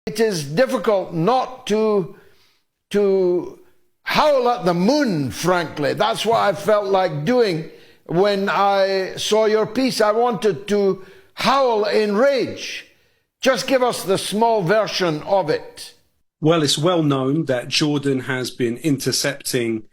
It is difficult not to howl at the moon, frankly. That's what I felt like doing when I saw your piece. I wanted to howl in rage. Just give us the small version of it. Well, it's well known that Jordan has been intercepting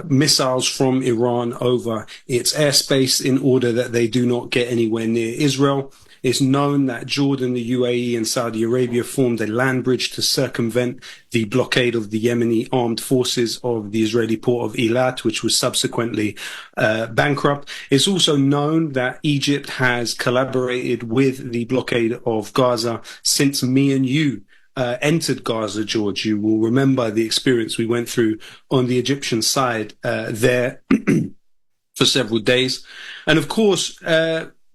missiles from Iran over its airspace in order that they do not get anywhere near Israel. It's known that Jordan, the UAE, and Saudi Arabia formed a land bridge to circumvent the blockade of the Yemeni armed forces of the Israeli port of Eilat, which was subsequently bankrupt. It's also known that Egypt has collaborated with the blockade of Gaza since me and you entered Gaza, George. You will remember the experience we went through on the Egyptian side there for several days. And of course,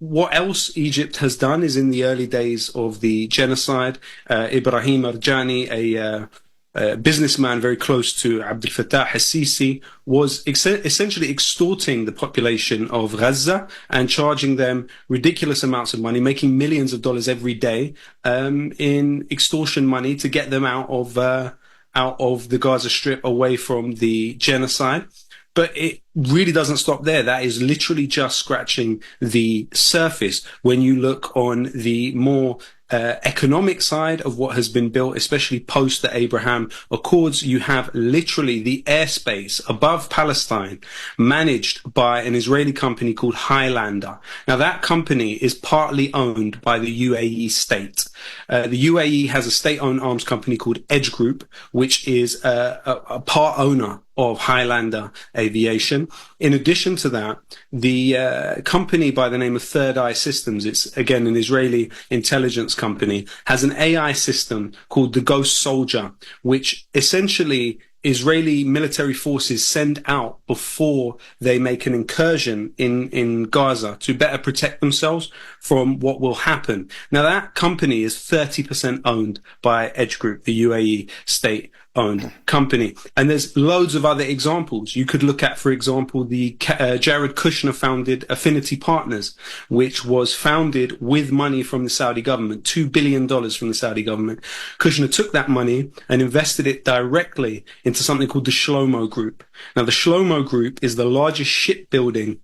what else Egypt has done is in the early days of the genocide, Ibrahim Arjani, a businessman very close to Abdel Fattah al-Sisi, was essentially extorting the population of Gaza and charging them ridiculous amounts of money, making millions of dollars every day in extortion money to get them out of the Gaza Strip, away from the genocide. But it really doesn't stop there. That is literally just scratching the surface. When you look on the more economic side of what has been built, especially post the Abraham Accords, you have literally the airspace above Palestine managed by an Israeli company called Highlander. Now, that company is partly owned by the UAE state. The UAE has a state-owned arms company called Edge Group, which is a part owner of Highlander Aviation. In addition to that, the company by the name of Third Eye Systems, it's again an Israeli intelligence company, has an AI system called the Ghost Soldier, which essentially Israeli military forces send out before they make an incursion in Gaza to better protect themselves from what will happen. Now, that company is 30% owned by Edge Group, the UAE state-owned company. And there's loads of other examples. You could look at, for example, the Jared Kushner-founded Affinity Partners, which was founded with money from the Saudi government, $2 billion from the Saudi government. Kushner took that money and invested it directly into something called the Shlomo Group. Now, the Shlomo Group is the largest shipbuilding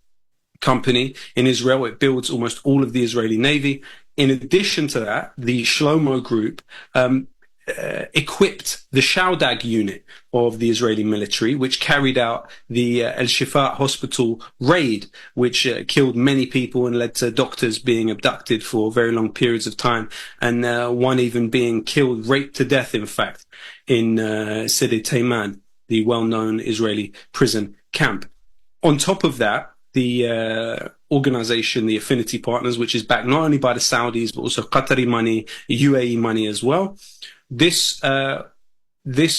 company in Israel. It builds almost all of the Israeli Navy. In addition to that, the Shlomo Group equipped the Shaudag unit of the Israeli military, which carried out the Al-Shifa hospital raid, which killed many people and led to doctors being abducted for very long periods of time, and one even being killed, raped to death, in fact, in Sidi Tayman, the well-known Israeli prison camp. On top of that, the organization, the Affinity Partners, which is backed not only by the Saudis, but also Qatari money, UAE money as well. This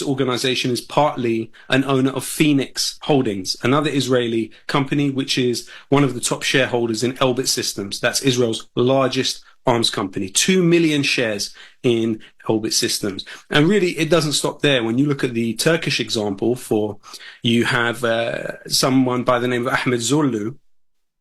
organization is partly an owner of Phoenix Holdings, another Israeli company, which is one of the top shareholders in Elbit Systems. That's Israel's largest arms company, 2 million shares in Elbit Systems. And really, it doesn't stop there. When you look at the Turkish example, you have someone by the name of Ahmed Zollu,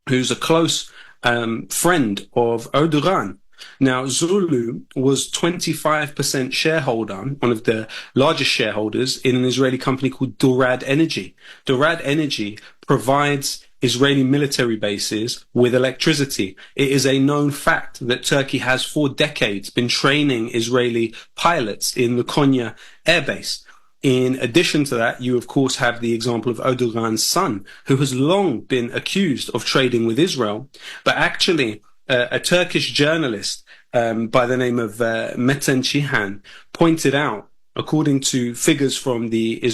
who's a close friend of Erdogan. Now, Zulu was 25% shareholder, one of the largest shareholders in an Israeli company called Dorad Energy. Dorad Energy provides Israeli military bases with electricity. It is a known fact that Turkey has for decades been training Israeli pilots in the Konya Air Base. In addition to that, you of course have the example of Erdogan's son, who has long been accused of trading with Israel, but actually a Turkish journalist by the name of Metin Cihan pointed out, according to figures from the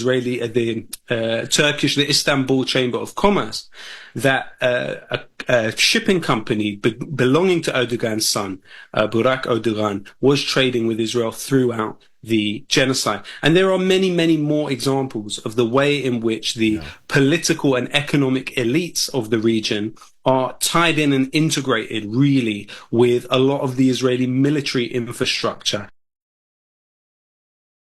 Istanbul Chamber of Commerce, that a shipping company belonging to Erdogan's son, Burak Erdogan, was trading with Israel throughout the genocide. And there are many, many more examples of the way in which the political and economic elites of the region are tied in and integrated really with a lot of the Israeli military infrastructure